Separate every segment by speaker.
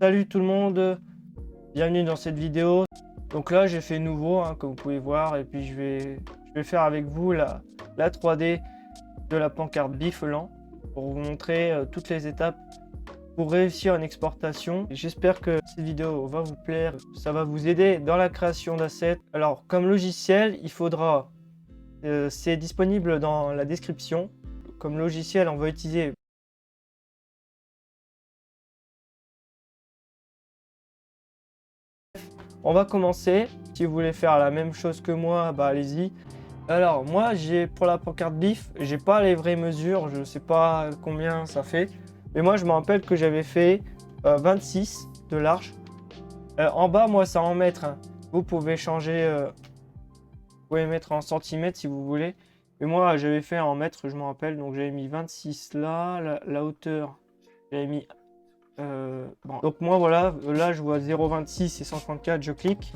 Speaker 1: Salut tout le monde, bienvenue dans cette vidéo. Donc là j'ai fait nouveau comme vous pouvez voir, et puis je vais faire avec vous la 3D de la pancarte Biflant pour vous montrer toutes les étapes pour réussir une exportation. J'espère que cette vidéo va vous plaire, ça va vous aider dans la création d'assets. Alors comme logiciel, il faudra, c'est disponible dans la description. Comme logiciel, on va utiliser On va commencer. Si vous voulez faire la même chose que moi, bah allez-y. Alors moi, pour la pancarte BIF, j'ai pas les vraies mesures, je sais pas combien ça fait. Mais moi, je me rappelle que j'avais fait 26 de large. En bas, moi, c'est en mètres. Vous pouvez changer, vous pouvez mettre en centimètres si vous voulez. Mais moi, j'avais fait en mètres, je me rappelle. Donc j'avais mis 26 là, la hauteur, j'avais mis bon. Donc moi voilà, là je vois 0,26 et 134, je clique.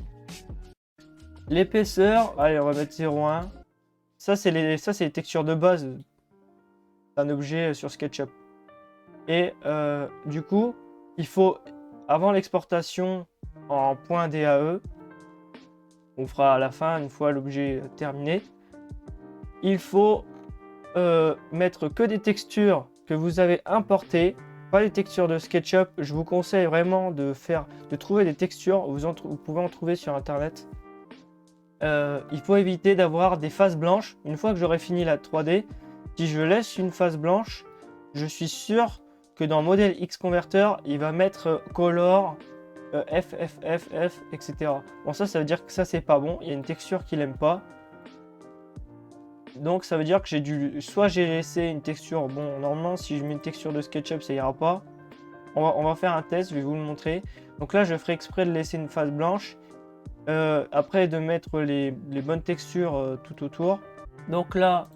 Speaker 1: L'épaisseur, allez on va mettre 0,1. Ça c'est les textures de base d'un objet sur SketchUp. Et du coup, il faut, avant l'exportation en .dae, on fera à la fin une fois l'objet terminé, il faut mettre que des textures que vous avez importées. Pas les textures de SketchUp. Je vous conseille vraiment de trouver des textures. Vous pouvez en trouver sur internet. Il faut éviter d'avoir des faces blanches. Une fois que j'aurai fini la 3D, si je laisse une face blanche, je suis sûr que dans Model X Converter, il va mettre color, FFFF, etc. Bon, ça veut dire que ça, c'est pas bon. Il y a une texture qu'il n'aime pas. Donc ça veut dire que soit j'ai laissé une texture, bon normalement si je mets une texture de SketchUp ça ira pas. On va faire un test, je vais vous le montrer. Donc là je ferai exprès de laisser une face blanche, après de mettre les bonnes textures tout autour. Donc là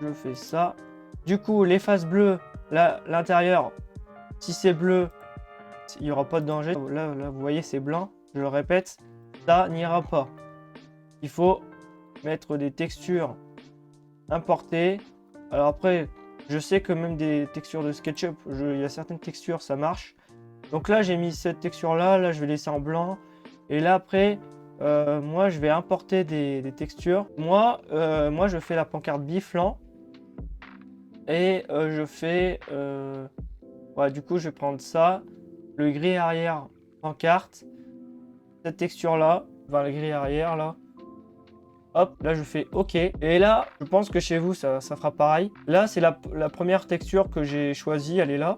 Speaker 1: je fais ça. Du coup les faces bleues, là l'intérieur, si c'est bleu, il n'y aura pas de danger. Là vous voyez c'est blanc, je le répète, ça n'ira pas. Il faut mettre des textures importées. Alors après, je sais que même des textures de SketchUp, il y a certaines textures, ça marche. Donc là, j'ai mis cette texture-là. Là, je vais laisser en blanc. Et là, après, moi, je vais importer des textures. Moi, je fais la pancarte Biflant. Et je fais... ouais, du coup, je vais prendre ça. Le gris arrière pancarte. Cette texture-là. Enfin, le gris arrière, là. Hop, là je fais OK. Et là, je pense que chez vous, ça fera pareil. Là, c'est la première texture que j'ai choisie, elle est là.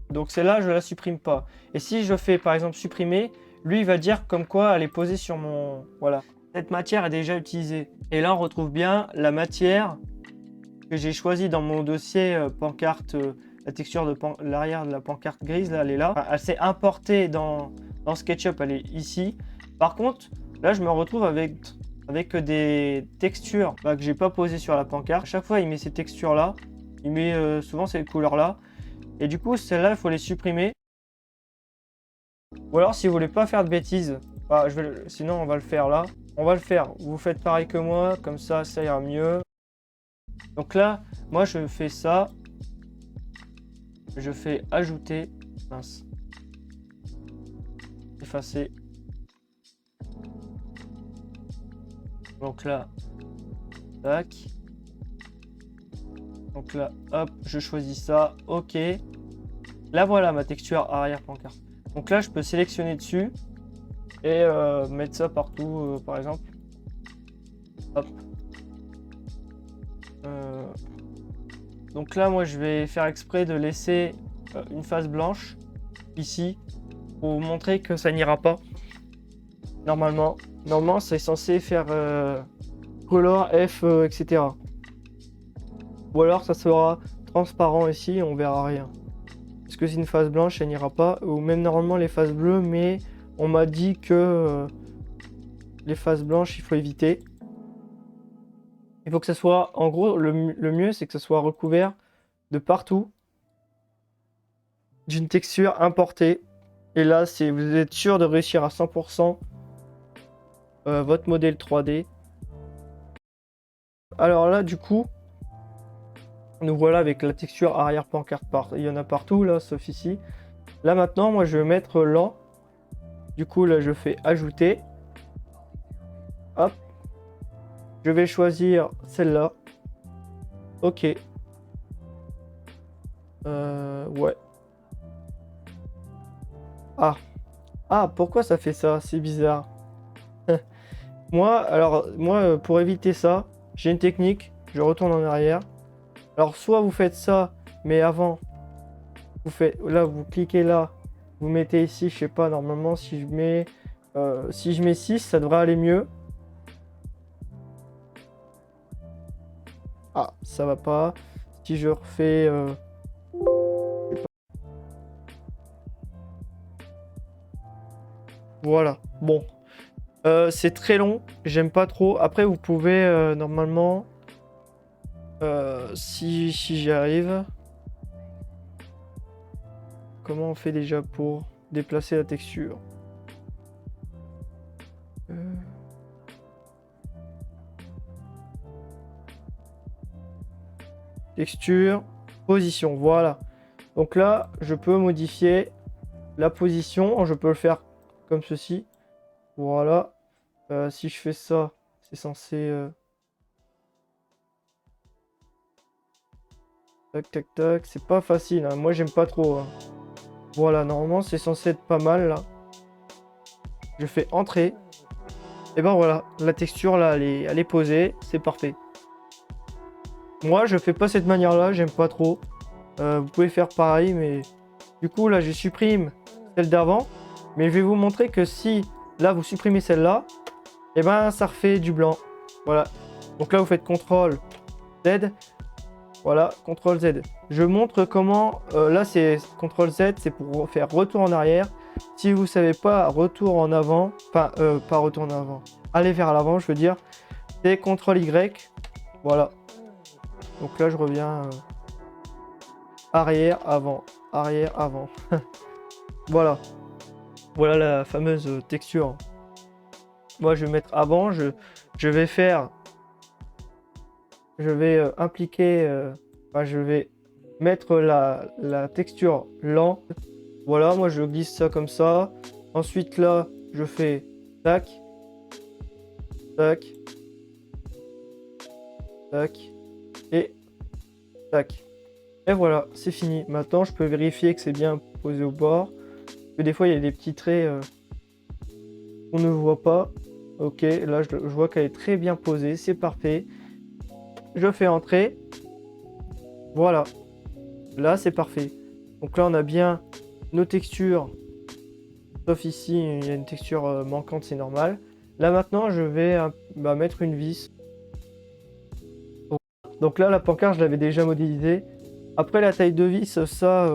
Speaker 1: Donc celle-là, je la supprime pas. Et si je fais par exemple supprimer, lui, il va dire comme quoi elle est posée sur mon... Voilà. Cette matière est déjà utilisée. Et là, on retrouve bien la matière que j'ai choisie dans mon dossier pancarte. La texture de l'arrière de la pancarte grise, là, elle est là. Enfin, elle s'est importée dans SketchUp, elle est ici. Par contre, là, je me retrouve avec des textures que j'ai pas posées sur la pancarte. À chaque fois, il met ces textures-là. Il met souvent ces couleurs-là. Et du coup, celles-là, il faut les supprimer. Ou alors, si vous voulez pas faire de bêtises, bah, sinon, on va le faire là. On va le faire. Vous faites pareil que moi. Comme ça ira mieux. Donc là, moi, je fais ça. Je fais ajouter. Mince. Effacer. Donc là, tac. Donc là, hop, je choisis ça. OK. Là, voilà ma texture arrière pancarte. Donc là, je peux sélectionner dessus et mettre ça partout, par exemple. Hop. Donc là, moi, je vais faire exprès de laisser une face blanche ici pour vous montrer que ça n'ira pas. Normalement, c'est censé faire color F, etc. Ou alors ça sera transparent ici, on verra rien. Parce que c'est une face blanche, elle n'ira pas. Ou même normalement les faces bleues, mais on m'a dit que les faces blanches, il faut éviter. Il faut que ça soit, en gros, le mieux, c'est que ça soit recouvert de partout d'une texture importée. Et là, vous êtes sûr de réussir à 100% votre modèle 3D. Alors là, du coup, nous voilà avec la texture arrière pancarte. Il y en a partout là, sauf ici. Là maintenant, moi je vais mettre lent. Du coup, là je fais ajouter. Hop. Je vais choisir celle-là. Ok. Ouais. Ah. Ah, pourquoi ça fait ça? C'est bizarre. Moi, pour éviter ça, j'ai une technique. Je retourne en arrière. Alors, soit vous faites ça, mais avant, vous faites là, vous cliquez là, vous mettez ici, je sais pas, normalement, si je mets 6, ça devrait aller mieux. Ah, ça va pas. Si je refais. Voilà. Bon. C'est très long. J'aime pas trop. Après, vous pouvez normalement. Si j'y arrive. Comment on fait déjà pour déplacer la texture? Euh, Texture, position, voilà. Donc là, je peux modifier la position. Je peux le faire comme ceci. Voilà. Si je fais ça, c'est censé... Tac, tac, tac. C'est pas facile, hein. Moi, j'aime pas trop, hein. Voilà, normalement, c'est censé être pas mal, là. Je fais entrer. Et ben voilà, la texture, là, elle est posée. C'est parfait. Moi, je fais pas cette manière-là. J'aime pas trop. Vous pouvez faire pareil, mais... Du coup, là, je supprime celle d'avant. Mais je vais vous montrer que si, là, vous supprimez celle-là, et ben, ça refait du blanc. Voilà. Donc là, vous faites CTRL Z. Voilà, CTRL Z. Je montre comment... là, c'est CTRL Z, c'est pour faire retour en arrière. Si vous savez pas, retour en avant... Enfin, pas retour en avant. Aller vers l'avant, je veux dire. C'est CTRL Y. Voilà. Donc là, je reviens... arrière, avant. Arrière, avant. Voilà. Voilà la fameuse texture. Moi, je vais mettre avant. Je vais faire... Je vais impliquer... enfin, je vais mettre la texture lent. Voilà, moi, je glisse ça comme ça. Ensuite, là, je fais tac, tac, tac et tac. Et voilà, c'est fini. Maintenant, je peux vérifier que c'est bien posé au bord. Parce que des fois, il y a des petits traits qu'on ne voit pas. Ok, là, je vois qu'elle est très bien posée. C'est parfait. Je fais entrer. Voilà. Là, c'est parfait. Donc là, on a bien nos textures. Sauf ici, il y a une texture manquante, c'est normal. Là, maintenant, je vais mettre une vis. Donc là, la pancarte, je l'avais déjà modélisée. Après, la taille de vis, ça,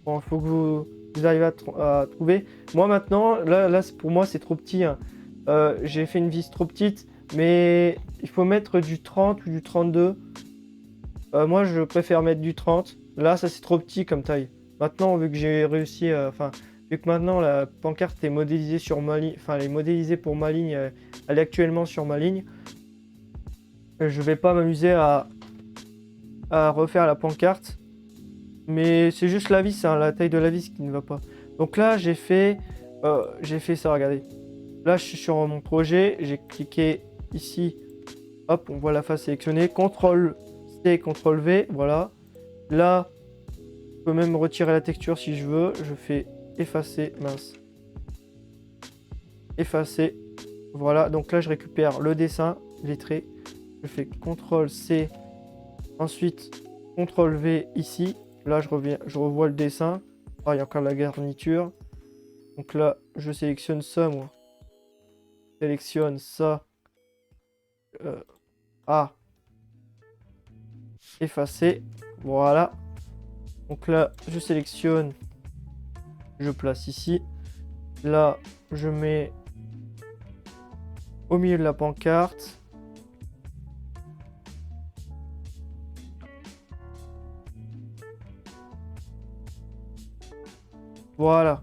Speaker 1: bon, faut que vous arrivez à trouver. Moi, maintenant, là pour moi, c'est trop petit, hein. J'ai fait une vis trop petite, mais il faut mettre du 30 ou du 32. Moi, je préfère mettre du 30. Là, ça, c'est trop petit comme taille. Maintenant, vu que j'ai réussi, enfin, vu que maintenant, la pancarte est modélisée sur ma ligne, enfin, elle est modélisée pour ma ligne, elle est actuellement sur ma ligne. Je vais pas m'amuser à refaire la pancarte. Mais c'est juste la vis, hein, la taille de la vis qui ne va pas. Donc là, j'ai fait ça, regardez. Là, je suis sur mon projet, j'ai cliqué ici. Hop, on voit la face sélectionnée. CTRL C, CTRL V, voilà. Là, je peux même retirer la texture si je veux. Je fais effacer, mince. Effacer. Voilà, donc là, je récupère le dessin, les traits. Je fais CTRL C. Ensuite, CTRL V ici. Là, je revois le dessin. Ah, il y a encore la garniture. Donc là, je sélectionne ça, moi. Je sélectionne ça. Ah. Effacer. Voilà. Donc là, je sélectionne. Je place ici. Là, je mets au milieu de la pancarte. Voilà.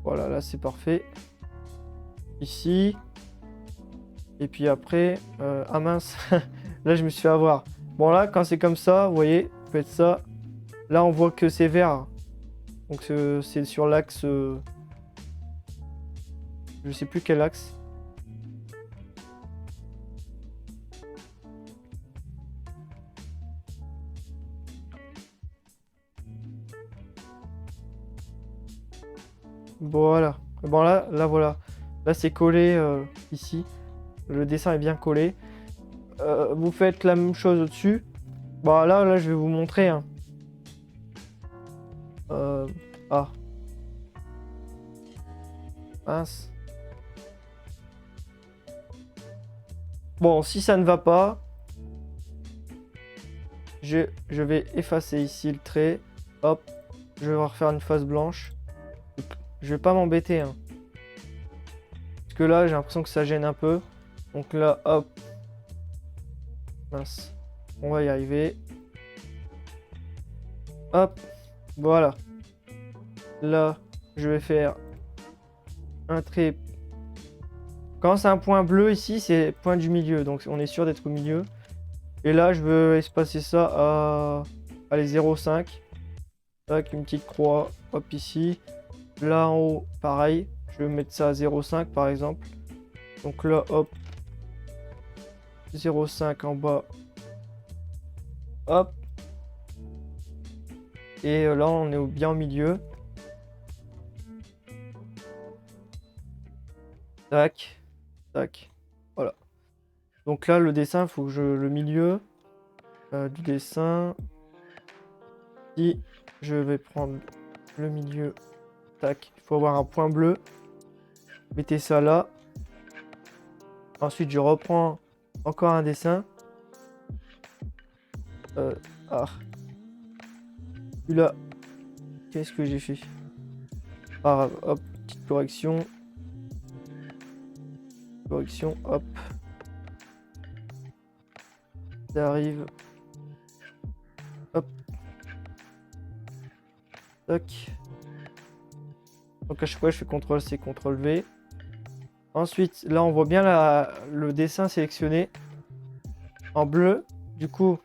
Speaker 1: Voilà, là c'est parfait. Ici. Et puis après... ah mince. Là je me suis fait avoir. Bon là, quand c'est comme ça, vous voyez, vous faites ça. Là on voit que c'est vert. Donc c'est sur l'axe... je sais plus quel axe. Voilà. Bon là voilà. Là c'est collé ici. Le dessin est bien collé. Vous faites la même chose au-dessus. Bon là je vais vous montrer. Hein. Ah. Mince. Bon, si ça ne va pas, je vais effacer ici le trait. Hop. Je vais refaire une face blanche. Je vais pas m'embêter. Hein. Parce que là, j'ai l'impression que ça gêne un peu. Donc là, hop. Mince. On va y arriver. Hop. Voilà. Là, je vais faire un trait. Quand c'est un point bleu ici, c'est point du milieu. Donc on est sûr d'être au milieu. Et là, je veux espacer ça à... Allez, 0,5. Tac, une petite croix. Hop, ici. Là en haut, pareil. Je vais mettre ça à 0,5 par exemple. Donc là, hop. 0,5 en bas. Hop. Et là, on est bien au milieu. Tac. Tac. Voilà. Donc là, le dessin, il faut que je... Le milieu du dessin. Si je vais prendre le milieu. Tac. Il faut avoir un point bleu. Mettez ça là. Ensuite, je reprends encore un dessin. Ah. Là. Qu'est-ce que j'ai fait? Ah, hop, petite correction. Correction, hop. Ça arrive. Hop. Tac. Donc à chaque fois, je fais CTRL-C, CTRL-V. Ensuite, là, on voit bien le dessin sélectionné en bleu. Du coup,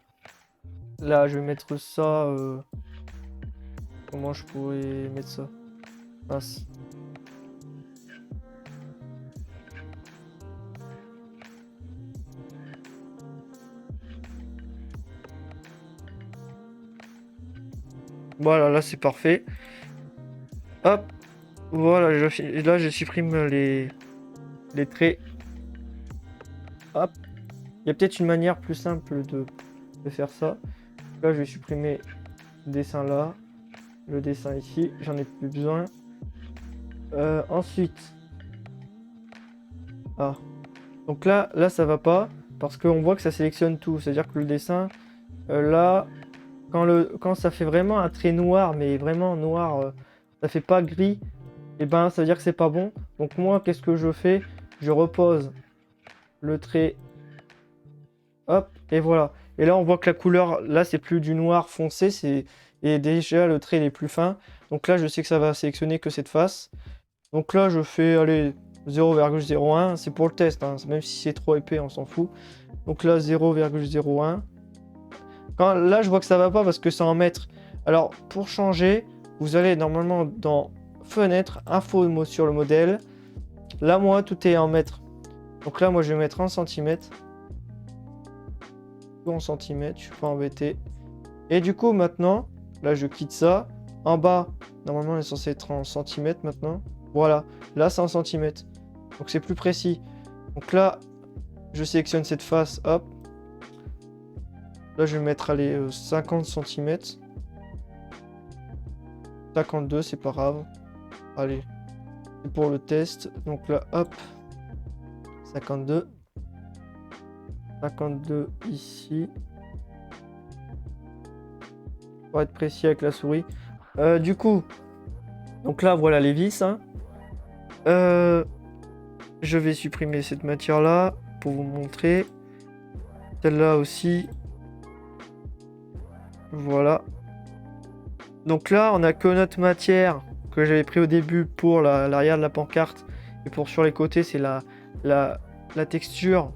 Speaker 1: là, je vais mettre ça... Comment je pourrais mettre ça? Mince. Voilà, là, c'est parfait. Hop. Voilà, là, je supprime les traits. Hop. Il y a peut-être une manière plus simple de faire ça. Là, je vais supprimer le dessin là. Le dessin ici. J'en ai plus besoin. Ensuite. Ah. Donc là, ça va pas. Parce qu'on voit que ça sélectionne tout. C'est-à-dire que le dessin, là, quand ça fait vraiment un trait noir, mais vraiment noir, ça fait pas gris, et ben ça veut dire que c'est pas bon. Donc moi, qu'est-ce que je fais? Je repose le trait. Hop, et voilà. Et là, on voit que la couleur, là, c'est plus du noir foncé, et déjà le trait il est plus fin. Donc là, je sais que ça va sélectionner que cette face. Donc là, je fais, allez, 0,01. C'est pour le test, hein. Même si c'est trop épais, on s'en fout. Donc là, 0,01. Là, je vois que ça va pas parce que c'est en mètres. Alors, pour changer, vous allez normalement dans Fenêtre, Info sur le modèle. Là, moi, tout est en mètres. Donc là, moi, je vais mettre en centimètres. Tout en centimètres, je suis pas embêté. Et du coup, maintenant, là, je quitte ça. En bas, normalement, on est censé être en centimètres maintenant. Voilà, là, c'est en centimètres. Donc, c'est plus précis. Donc là, je sélectionne cette face, hop. Là, je vais mettre, allez, 50 cm. 52, c'est pas grave. Allez, c'est pour le test. Donc là, hop. 52. 52 ici. Pour être précis avec la souris. Du coup, donc là, voilà les vis. Hein. Je vais supprimer cette matière-là pour vous montrer. Celle-là aussi. Voilà. Donc là, on a que notre matière que j'avais pris au début pour l'arrière de la pancarte. Et pour sur les côtés, c'est la texture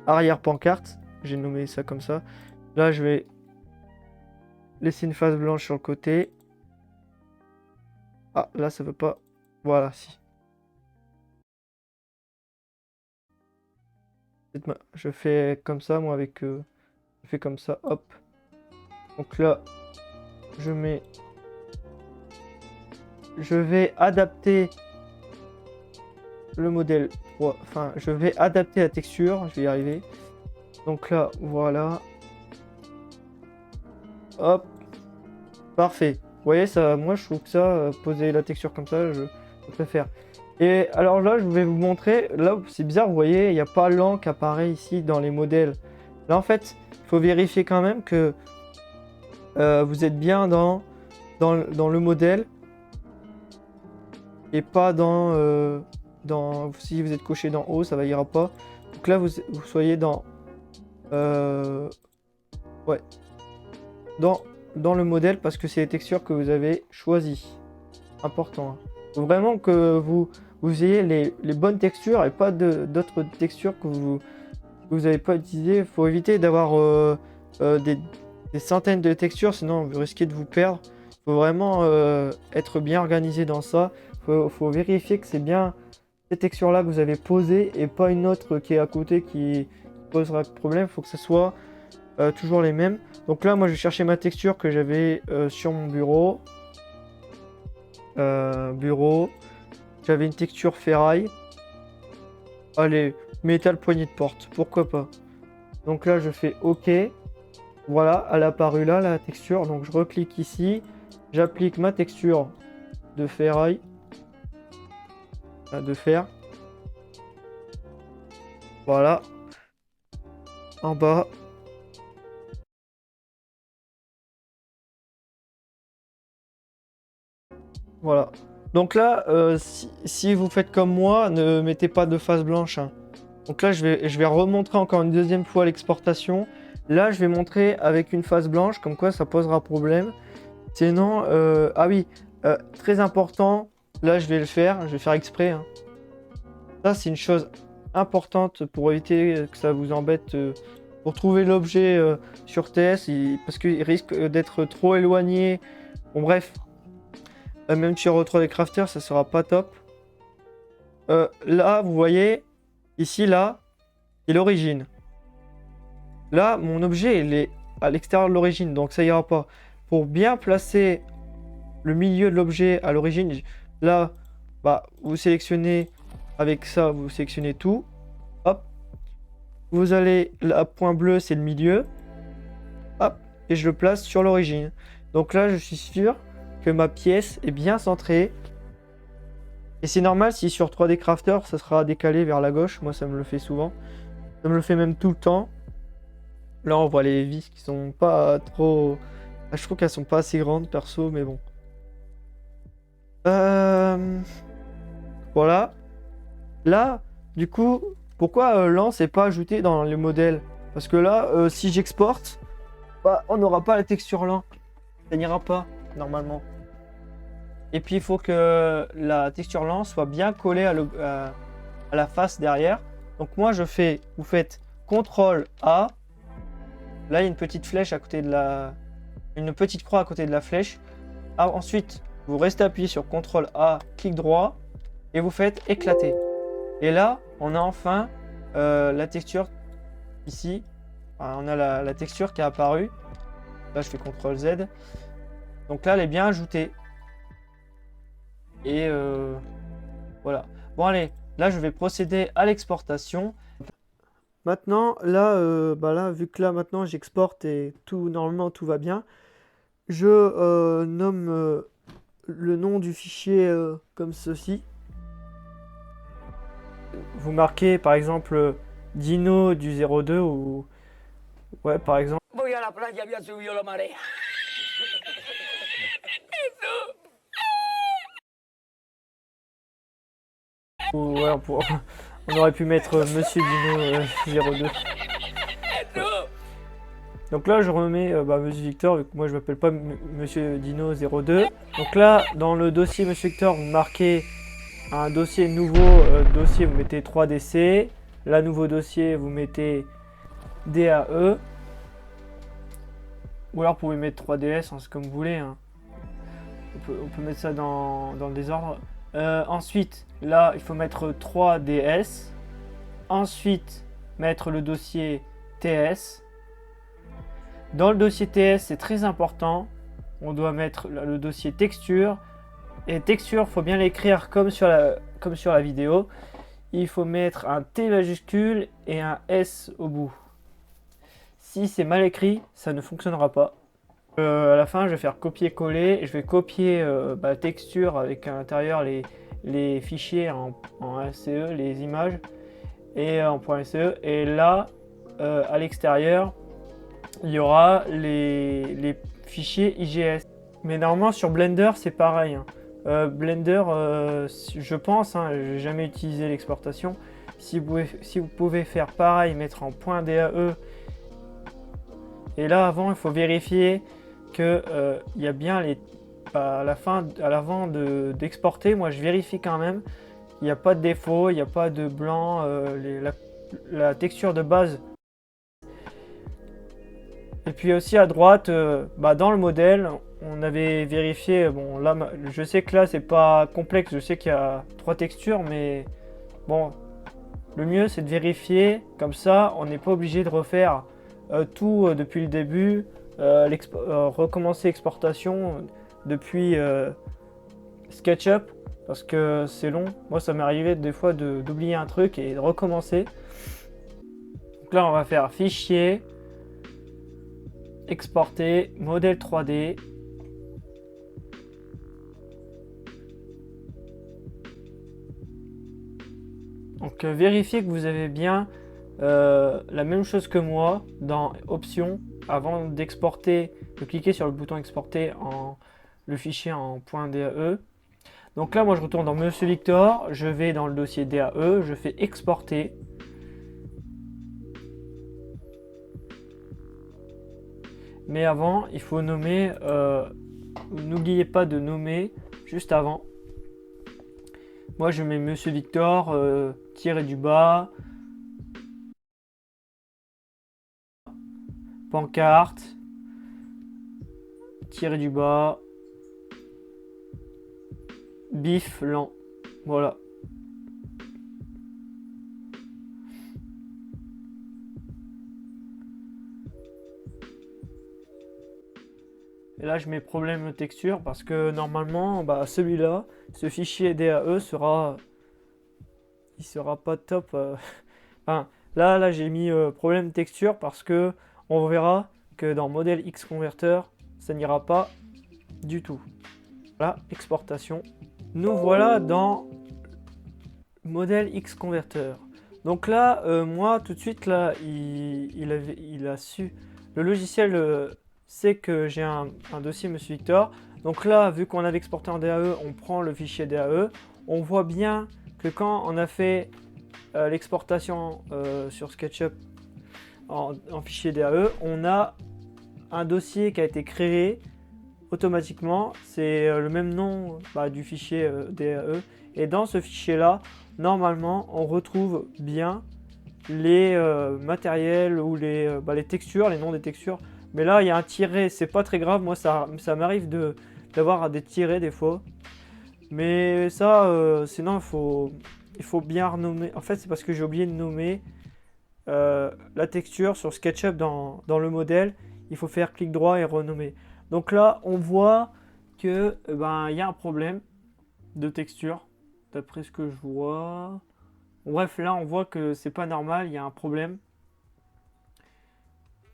Speaker 1: arrière pancarte. J'ai nommé ça comme ça. Là, je vais laisser une face blanche sur le côté. Ah, là, ça veut pas. Voilà, si. Je fais comme ça, moi, avec... je fais comme ça, hop. Donc là, je mets... Je vais adapter le modèle. Enfin, je vais adapter la texture. Je vais y arriver. Donc là, voilà. Hop. Parfait. Vous voyez, ça, moi, je trouve que ça, poser la texture comme ça, je préfère. Et alors là, je vais vous montrer. Là, c'est bizarre, vous voyez, il n'y a pas l'an qui apparaît ici dans les modèles. Là, en fait, il faut vérifier quand même que vous êtes bien dans le modèle et pas si vous êtes coché dans haut, ça va ira pas. Donc là, vous soyez dans ouais, dans le modèle parce que c'est les textures que vous avez choisies. Important. Hein. Faut vraiment que vous ayez les bonnes textures et pas d'autres textures que vous n'avez pas utilisées. Il faut éviter d'avoir des centaines de textures, sinon vous risquez de vous perdre. Il faut vraiment être bien organisé dans ça. Faut vérifier que c'est bien ces textures-là que vous avez posées et pas une autre qui est à côté qui posera problème. Il faut que ce soit toujours les mêmes. Donc là, moi, je vais chercher ma texture que j'avais sur mon bureau. J'avais une texture ferraille. Allez, métal poignée de porte, pourquoi pas. Donc là, je fais OK. Voilà, elle est apparue là, la texture. Donc je reclique ici. J'applique ma texture de ferraille. De fer. Voilà. En bas. Voilà. Donc là, si vous faites comme moi, ne mettez pas de face blanche. Hein. Donc là, je vais remontrer encore une deuxième fois l'exportation. Là, je vais montrer avec une face blanche, comme quoi ça posera problème. Sinon, ah oui, très important, là, je vais le faire, je vais faire exprès. Hein. Ça, c'est une chose importante pour éviter que ça vous embête pour trouver l'objet sur TS, parce qu'il risque d'être trop éloigné. Bon, bref. Même sur O3D Crafter, ça sera pas top. Là, vous voyez, ici, là, c'est l'origine. Là, mon objet, il est à l'extérieur de l'origine, donc ça ira pas. Pour bien placer le milieu de l'objet à l'origine, là, bah, vous sélectionnez avec ça, vous sélectionnez tout. Hop. Vous allez, là, point bleu, c'est le milieu. Hop. Et je le place sur l'origine. Donc là, je suis sûr que ma pièce est bien centrée. Et c'est normal si sur 3D Crafter, ça sera décalé vers la gauche. Moi, ça me le fait souvent. Ça me le fait même tout le temps. Là, on voit les vis qui sont pas trop... Ah, je trouve qu'elles sont pas assez grandes, perso, mais bon. Voilà. Là, du coup, pourquoi l'an c'est pas ajouté dans les modèles? Parce que là, si j'exporte, bah, on n'aura pas la texture lent. Ça n'ira pas, normalement. Et puis, il faut que la texture lent soit bien collée à la face derrière. Donc, moi, vous faites CTRL-A. Là, il y a une petite flèche à côté de une petite croix à côté de la flèche. Ah, ensuite, vous restez appuyé sur CTRL-A, clic droit, et vous faites éclater. Et là, on a enfin la texture ici. Enfin, on a la texture qui est apparue. Là, je fais CTRL-Z. Donc là, elle est bien ajoutée. Et voilà. Bon, allez, là, je vais procéder à l'exportation. Maintenant, là, là, vu que là, maintenant, j'exporte et normalement, tout va bien, je nomme le nom du fichier comme ceci. Vous marquez, par exemple, Dino du 02 ou... Ouais, par exemple.
Speaker 2: Voy a la playa, había subido la marea.
Speaker 1: Ou, ouais, on aurait pu mettre Monsieur Dino 02. Donc là, je remets Monsieur Victor, vu que moi je m'appelle pas Monsieur Dino 02. Donc là, dans le dossier Monsieur Victor, vous marquez un dossier nouveau, dossier, vous mettez 3DC. Là, nouveau dossier, vous mettez DAE. Ou alors, vous pouvez mettre 3DS, hein, c'est comme vous voulez. Hein. On peut mettre ça dans le désordre. Ensuite, là, il faut mettre 3DS. Ensuite, mettre le dossier TS. Dans le dossier TS, c'est très important. On doit mettre le dossier texture. Et texture, il faut bien l'écrire comme sur la vidéo. Il faut mettre un T majuscule et un S au bout. Si c'est mal écrit, ça ne fonctionnera pas. À la fin, je vais faire copier-coller. Je vais copier la texture avec à l'intérieur les fichiers en SCE, les images, et en .SCE. Et là, à l'extérieur, il y aura les fichiers IGS. Mais normalement, sur Blender, c'est pareil, hein. Blender, je pense, hein, j'ai jamais utilisé l'exportation. Si vous pouvez faire pareil, mettre en .DAE. Et là, avant, il faut vérifier que il y a bien à l'avant d'exporter. Moi, je vérifie quand même. Il n'y a pas de défaut, il n'y a pas de blanc. La texture de base. Et puis aussi à droite, dans le modèle, on avait vérifié. Bon, là, je sais que là, c'est pas complexe. Je sais qu'il y a 3 textures, mais bon, le mieux, c'est de vérifier. Comme ça, on n'est pas obligé de refaire tout depuis le début. Recommencer l'exportation depuis SketchUp, parce que c'est long. Moi, ça m'est arrivé des fois d'oublier un truc et de recommencer. Donc là, on va faire fichier, exporter, modèle 3D. Donc vérifiez que vous avez bien la même chose que moi dans options. Avant d'exporter, de cliquer sur le bouton exporter le fichier en .DAE. Donc là, moi, je retourne dans Monsieur Victor, je vais dans le dossier DAE, je fais exporter. Mais avant, il faut nommer, n'oubliez pas de nommer juste avant. Moi, je mets Monsieur Victor, tiré du bas, pancarte, tiré du bas, bif lent. Voilà. Et là, je mets problème de texture parce que normalement, celui-là, ce fichier DAE il sera pas top. Enfin, là, j'ai mis problème de texture parce que on verra que dans modèle X Converter, ça n'ira pas du tout. Voilà, exportation. Nous voilà dans modèle X Converter. Donc là, moi, tout de suite, là, il a su. Le logiciel sait que j'ai un dossier Monsieur Victor. Donc là, vu qu'on avait exporté en DAE, on prend le fichier DAE. On voit bien que quand on a fait l'exportation sur SketchUp en fichier DAE, on a un dossier qui a été créé automatiquement. C'est le même nom du fichier DAE. Et dans ce fichier-là, normalement, on retrouve bien les matériels ou les textures, les noms des textures. Mais là, il y a un tiret, c'est pas très grave. Moi, ça m'arrive d'avoir des tirets des fois. Mais ça, sinon, il faut bien renommer. En fait, c'est parce que j'ai oublié de nommer la texture sur SketchUp dans le modèle. Il faut faire clic droit et renommer. Donc là, on voit que il y a un problème de texture, d'après ce que je vois. Bref, là, on voit que c'est pas normal, il y a un problème.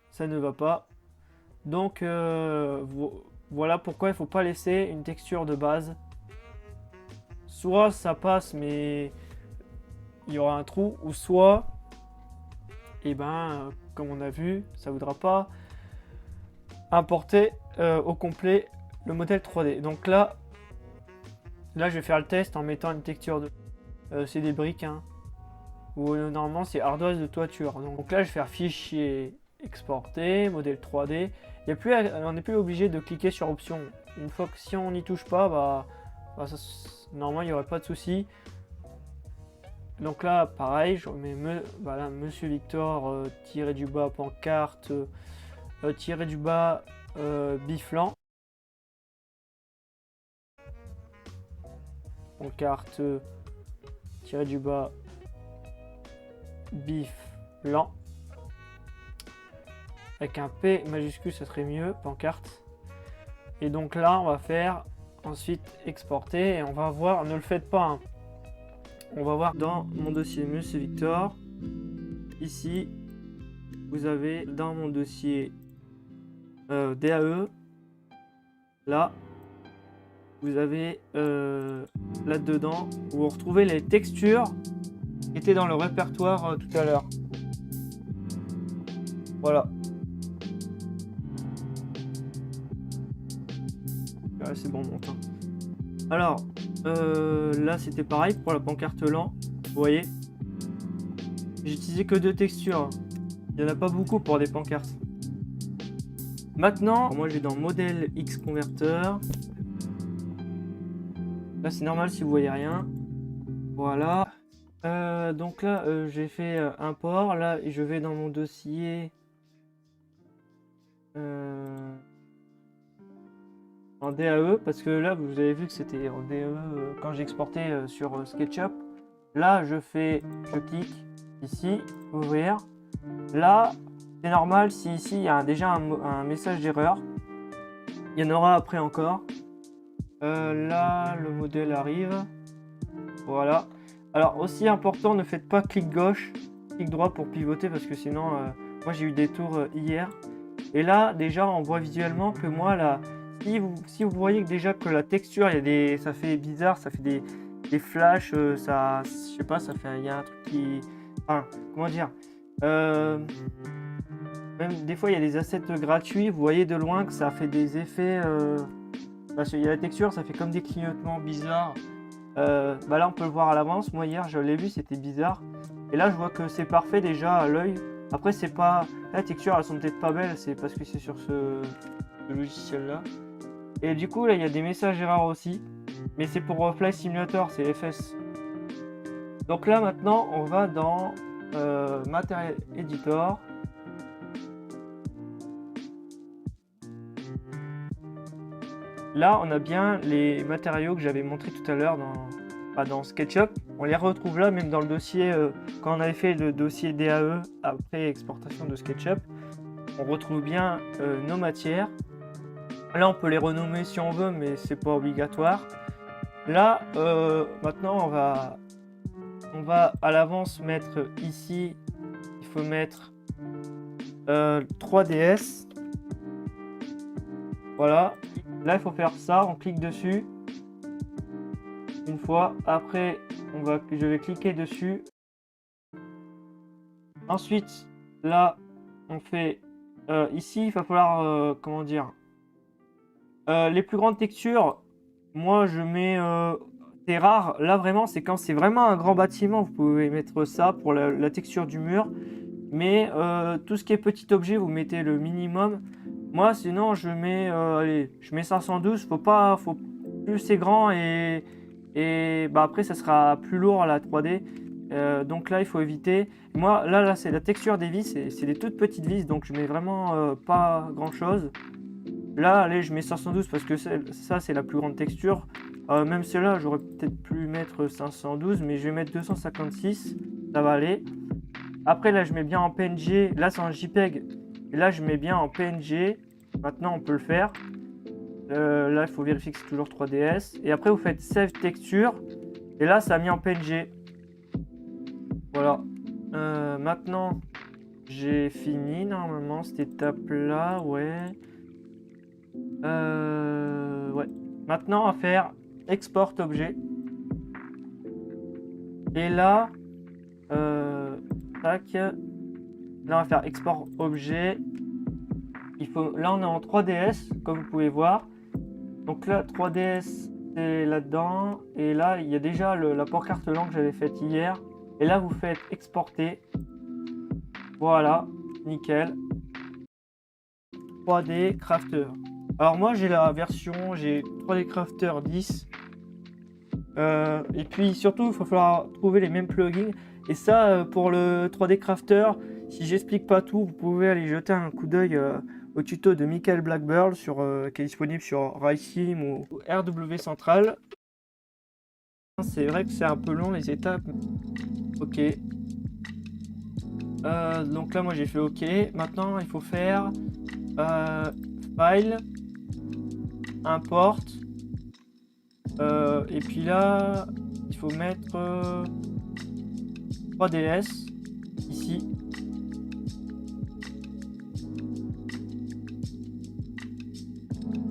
Speaker 1: Ça ne va pas. Donc, voilà pourquoi il ne faut pas laisser une texture de base. Soit ça passe, mais il y aura un trou, ou soit, comme on a vu, ça ne voudra pas importer au complet le modèle 3D. Donc là, je vais faire le test en mettant une texture de... c'est des briques, hein. Ou normalement c'est ardoise de toiture. Donc là, je vais faire fichier, exporter, modèle 3D. On n'est plus obligé de cliquer sur option. Une fois que si on n'y touche pas, normalement il n'y aurait pas de souci. Donc là, pareil, je mets Monsieur Victor, tiré du bas, pancarte, tiré du bas, biflant. pancarte tiré du bas bif blanc. Avec un P majuscule, ça serait mieux, pancarte. Et donc là, on va faire ensuite exporter et on va voir, ne le faites pas, hein. On va voir dans mon dossier Monsieur Victor. Ici, vous avez dans mon dossier DAE, là, vous avez là-dedans, vous retrouvez les textures qui étaient dans le répertoire tout à l'heure. Voilà. Ouais, c'est bon, mon temps. Alors, là, c'était pareil pour la pancarte lent. Vous voyez, j'ai utilisé que 2 textures. Il n'y en a pas beaucoup pour des pancartes. Maintenant, moi, je vais dans modèle X converteur. Là, c'est normal si vous voyez rien. Voilà. Donc là, j'ai fait import. Là, je vais dans mon dossier. En DAE, parce que là, vous avez vu que c'était en DAE quand j'ai exporté sur SketchUp. Là, je clique ici, ouvrir. Là, c'est normal si ici, il y a déjà un message d'erreur. Il y en aura après encore. Là, le modèle arrive. Voilà. Alors, aussi important, ne faites pas clic gauche, clic droit pour pivoter, parce que sinon, moi, j'ai eu des tours hier. Et là, déjà, on voit visuellement que moi, là, si vous voyez que déjà que la texture, ça fait bizarre, ça fait des flashs, ça, je sais pas, il y a un truc qui, enfin, comment dire, même des fois il y a des assets gratuits, vous voyez de loin que ça fait des effets, parce qu'il y a la texture, ça fait comme des clignotements bizarres. Bah là on peut le voir à l'avance. Moi hier je l'ai vu, c'était bizarre, et là je vois que c'est parfait déjà à l'œil. Après c'est pas, la texture elles sont peut-être pas belles, c'est parce que c'est sur ce logiciel là. Et du coup là il y a des messages erreurs aussi, mais c'est pour Flight Simulator, c'est FS. Donc là maintenant on va dans Material Editor. Là on a bien les matériaux que j'avais montré tout à l'heure dans SketchUp. On les retrouve là même dans le dossier, quand on avait fait le dossier DAE après exportation de SketchUp. On retrouve bien nos matières. Là on peut les renommer si on veut, mais c'est pas obligatoire. Là maintenant on va à l'avance mettre ici, il faut mettre 3DS. Voilà, là il faut faire ça, on clique dessus une fois, après je vais cliquer dessus. Ensuite là on fait ici, il va falloir comment dire, les plus grandes textures, moi je mets c'est rare, là vraiment c'est quand c'est vraiment un grand bâtiment, vous pouvez mettre ça pour la texture du mur, mais tout ce qui est petit objet vous mettez le minimum. Moi sinon je mets allez, je mets 512, faut plus c'est grand et bah après ça sera plus lourd la 3D, donc là il faut éviter. Moi là c'est la texture des vis, c'est des toutes petites vis, donc je mets vraiment pas grand chose. Là allez, je mets 512 parce que ça c'est la plus grande texture. Même celle-là j'aurais peut-être pu mettre 512, mais je vais mettre 256, ça va aller. Après là je mets bien en PNG, là c'est en JPEG, et là je mets bien en PNG. Maintenant on peut le faire. Là il faut vérifier que c'est toujours 3DS, et après vous faites Save Texture, et là ça a mis en PNG. Voilà. Maintenant j'ai fini normalement cette étape là, ouais. Ouais. Maintenant on va faire Export objet, et là tac, là on va faire Export objet. Là on est en 3DS comme vous pouvez voir, donc là 3DS c'est là-dedans, et là il y a déjà la pancarte lente que j'avais faite hier, et là vous faites exporter. Voilà, nickel. 3D Crafter. Alors moi j'ai la version, j'ai 3D Crafter 10, et puis surtout il va falloir trouver les mêmes plugins, et ça pour le 3D Crafter, si j'explique pas tout, vous pouvez aller jeter un coup d'œil au tuto de Michael Blackburn qui est disponible sur RiceSim ou RW Central. C'est vrai que c'est un peu long les étapes. Ok. Donc là, moi j'ai fait OK. Maintenant, il faut faire File, Import. Et puis là, il faut mettre 3DS ici.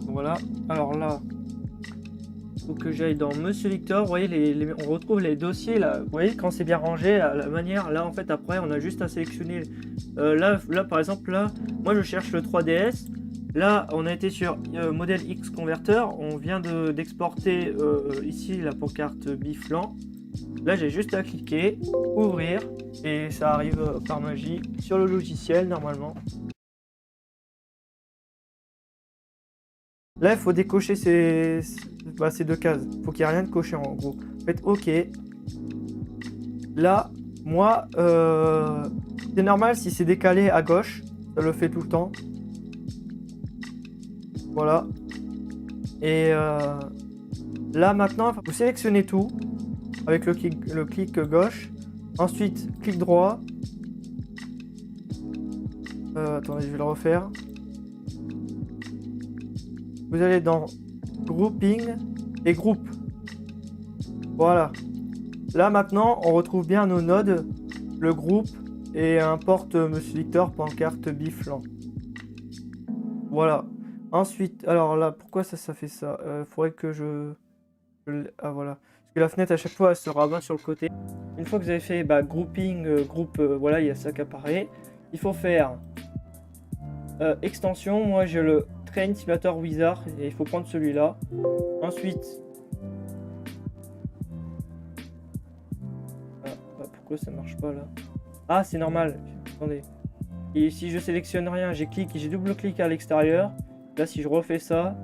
Speaker 1: Voilà. Alors là, faut que j'aille dans Monsieur Victor. Vous voyez, on retrouve les dossiers là. Vous voyez, quand c'est bien rangé, la manière. Là, en fait, après, on a juste à sélectionner. Là, par exemple, là, moi, je cherche le 3DS. Là, on a été sur modèle X Converter. On vient d'exporter ici la pancarte biflant. Là, j'ai juste à cliquer, ouvrir, et ça arrive par magie sur le logiciel normalement. Là, il faut décocher ces deux cases. Il faut qu'il n'y ait rien de coché en gros. Faites OK. Là, moi, c'est normal si c'est décalé à gauche. Ça le fait tout le temps. Voilà. Et là, maintenant, vous sélectionnez tout avec le clic gauche. Ensuite, clic droit. Attendez, je vais le refaire. Vous allez dans Grouping et Groupe. Voilà. Là maintenant, on retrouve bien nos nodes, le groupe et importe Monsieur Victor pancarte biflant. Voilà. Ensuite, alors là, pourquoi ça fait ça? Faudrait que ah voilà. Parce que la fenêtre à chaque fois elle se rabat sur le côté. Une fois que vous avez fait grouping, groupe, voilà, il y a ça qui apparaît. Il faut faire extension. Moi j'ai le Train Simulator Wizard et il faut prendre celui-là. Ensuite, pourquoi ça marche pas là? Ah, c'est normal. Attendez. Et si je sélectionne rien, j'ai double-clic à l'extérieur. Là, si je refais ça,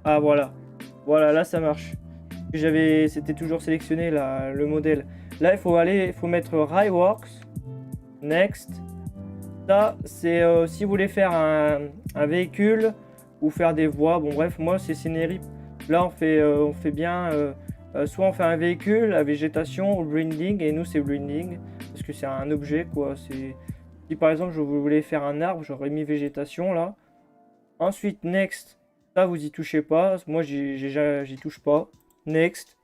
Speaker 1: ah voilà, voilà, là ça marche. C'était toujours sélectionné là, le modèle. Là, il faut mettre Ryworks, Next. Ça, c'est si vous voulez faire un véhicule ou faire des voies. Bon, bref, moi, c'est Scenery. Là, on fait bien. Soit on fait un véhicule, la végétation ou le blending. Et nous, c'est blending. Parce que c'est un objet, quoi. Si par exemple, je voulais faire un arbre, j'aurais mis végétation là. Ensuite, Next. Ça, vous y touchez pas. Moi, j'y touche pas. Next.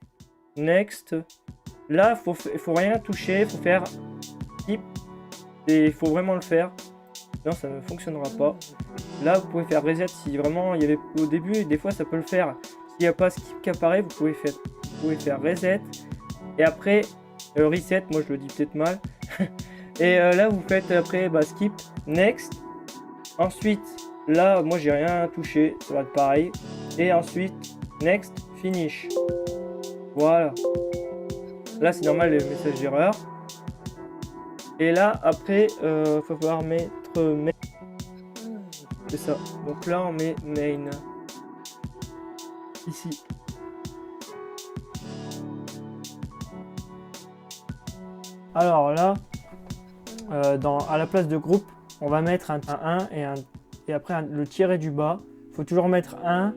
Speaker 1: Next. Là, il faut rien toucher. Il faut faire Skip. Et il faut vraiment le faire. Non, ça ne fonctionnera pas. Là, vous pouvez faire reset si vraiment il y avait au début. Des fois, ça peut le faire. S'il n'y a pas skip qui apparaît, vous pouvez faire reset. Et après, reset. Moi, je le dis peut-être mal. Et là, vous faites après skip, next. Ensuite, là, moi, j'ai rien touché. Ça va être pareil. Et ensuite, next, finish. Voilà. Là, c'est normal les messages d'erreur. Et là, après, il va falloir mettre main. C'est ça. Donc là, on met main. Ici. Alors là, à la place de groupe, on va mettre un 1 et après le tiret du bas. Il faut toujours mettre 1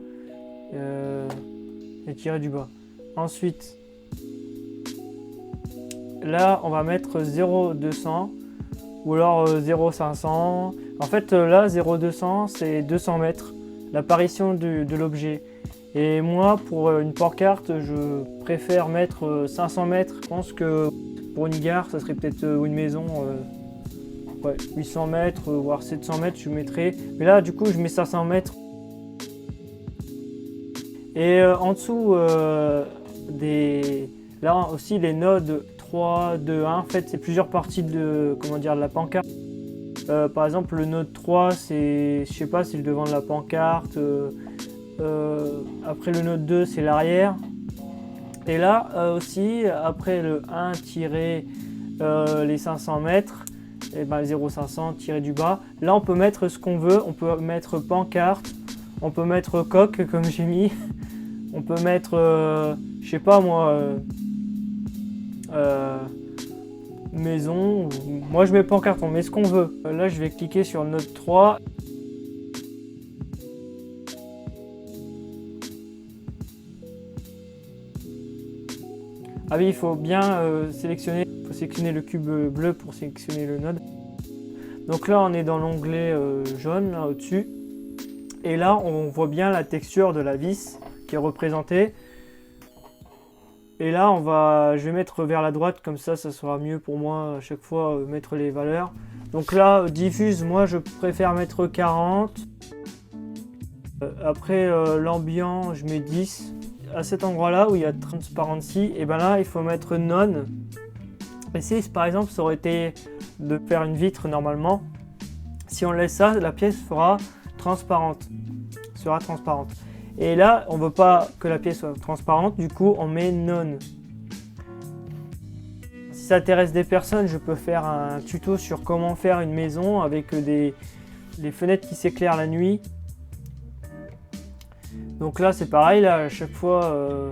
Speaker 1: et tirer du bas. Ensuite, là, on va mettre 0,200 ou alors 0,500. En fait, là, 0,200, c'est 200 mètres, l'apparition de l'objet. Et moi, pour une pancarte, je préfère mettre 500 mètres. Je pense que pour une gare, ça serait peut-être une maison, 800 mètres, voire 700 mètres, je mettrais. Mais là, du coup, je mets 500 mètres. Et en dessous, là aussi, les nodes 3, 2, 1, en fait, c'est plusieurs parties de la pancarte. Par exemple, le node 3, c'est, je sais pas, c'est le devant de la pancarte. Après le node 2, c'est l'arrière. Et là aussi, après le 1 les 500 mètres, et 0,500 tiré du bas. Là, on peut mettre ce qu'on veut. On peut mettre pancarte, on peut mettre coque comme j'ai mis. On peut mettre, je sais pas moi, maison. Moi, je mets pancarte, on met ce qu'on veut. Là, je vais cliquer sur node 3. Ah oui, il faut bien sélectionner le cube bleu pour sélectionner le node. Donc là, on est dans l'onglet jaune, là au-dessus. Et là, on voit bien la texture de la vis qui est représentée. Et là, je vais mettre vers la droite, comme ça sera mieux pour moi à chaque fois mettre les valeurs. Donc là, diffuse, moi je préfère mettre 40. Après l'ambiant, je mets 10. À cet endroit-là où il y a transparency, et ben là, il faut mettre none. Et si par exemple, ça aurait été de faire une vitre normalement, si on laisse ça, la pièce sera transparente. Et là, on veut pas que la pièce soit transparente, du coup, on met none. Si ça intéresse des personnes, je peux faire un tuto sur comment faire une maison avec les fenêtres qui s'éclairent la nuit. Donc là, c'est pareil, là, à chaque fois,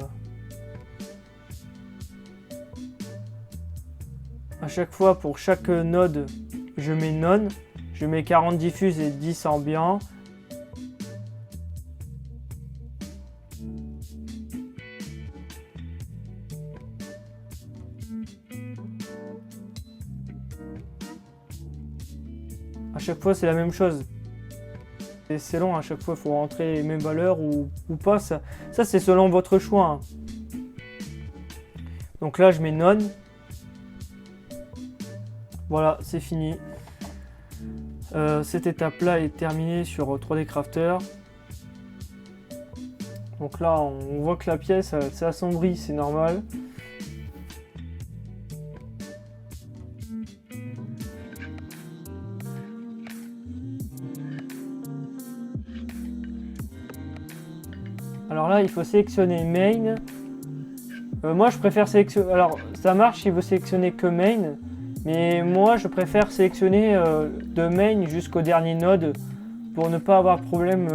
Speaker 1: pour chaque node, je mets none. Je mets 40 diffuse et 10 ambiant. À chaque fois, c'est la même chose. C'est long, à chaque fois, il faut rentrer les mêmes valeurs ou pas. Ça c'est selon votre choix. Hein. Donc là, je mets none. Voilà, c'est fini. Cette étape-là est terminée sur 3D Crafter. Donc là, on voit que la pièce s'assombrit, c'est normal. Alors là, il faut sélectionner main. Moi, je préfère sélectionner. Alors, ça marche si vous sélectionnez que main. Mais moi, je préfère sélectionner de main jusqu'au dernier node pour ne pas avoir de problème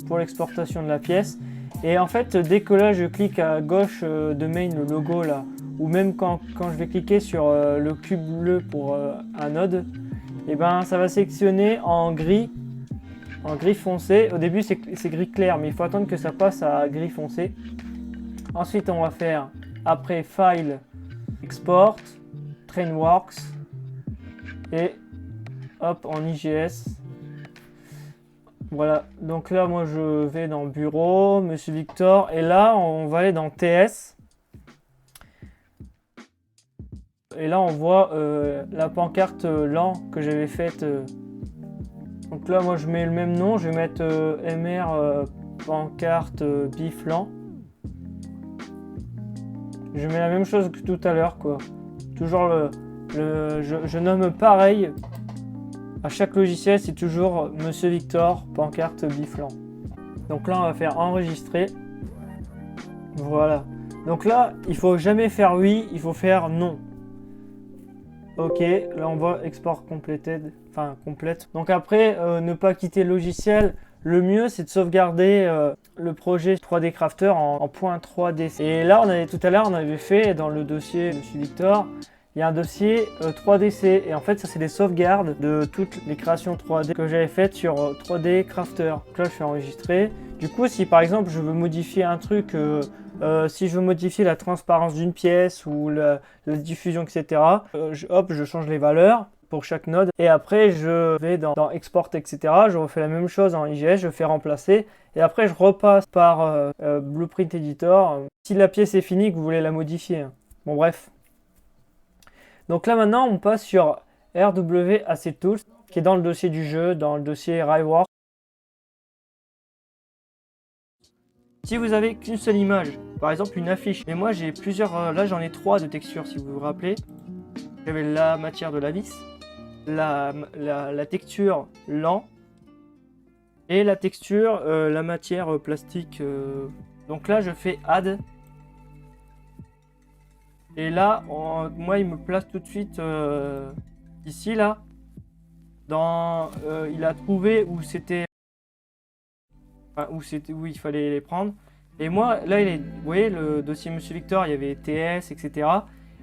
Speaker 1: pour l'exportation de la pièce. Et en fait, dès que là, je clique à gauche de main, le logo là, ou même quand je vais cliquer sur le cube bleu pour un node, et ben ça va sélectionner en gris foncé. Au début, c'est gris clair, mais il faut attendre que ça passe à gris foncé. Ensuite, on va faire après File, Export, Trainworks et hop en IGS. Voilà, donc là moi je vais dans Bureau, Monsieur Victor, et là on va aller dans TS. Et là on voit la pancarte LAN que j'avais faite. Donc là moi je mets le même nom, je vais mettre MR pancarte BIF LAN. Je mets la même chose que tout à l'heure quoi. Toujours je nomme pareil. À chaque logiciel, c'est toujours Monsieur Victor, pancarte biflan. Donc là, on va faire enregistrer. Voilà. Donc là, il faut jamais faire oui, il faut faire non. Ok, là on voit export completed, enfin complète. Donc après, ne pas quitter le logiciel. Le mieux, c'est de sauvegarder le projet 3D Crafter en .3D. Et là, tout à l'heure, on avait fait dans le dossier Monsieur Victor. Il y a un dossier 3DC et en fait ça c'est des sauvegardes de toutes les créations 3D que j'avais faites sur 3D Crafter. Donc là je fais enregistrer. Du coup si par exemple je veux modifier un truc, si je veux modifier la transparence d'une pièce ou la diffusion etc. Je change les valeurs pour chaque node et après je vais dans Export etc. Je refais la même chose en IGS, je fais remplacer et après je repasse par Blueprint Editor si la pièce est finie que vous voulez la modifier. Bon bref. Donc là maintenant on passe sur RW Asset Tools qui est dans le dossier du jeu, dans le dossier Rework. Si vous avez qu'une seule image, par exemple une affiche, mais moi j'ai plusieurs, là j'en ai 3 de textures si vous vous rappelez. J'avais la matière de la vis, la texture lent et la texture, la matière plastique. Donc là je fais Add. Et là, moi, il me place tout de suite ici, là. Il a trouvé où c'était, où il fallait les prendre. Et moi, là, vous voyez, le dossier Monsieur Victor, il y avait TS, etc.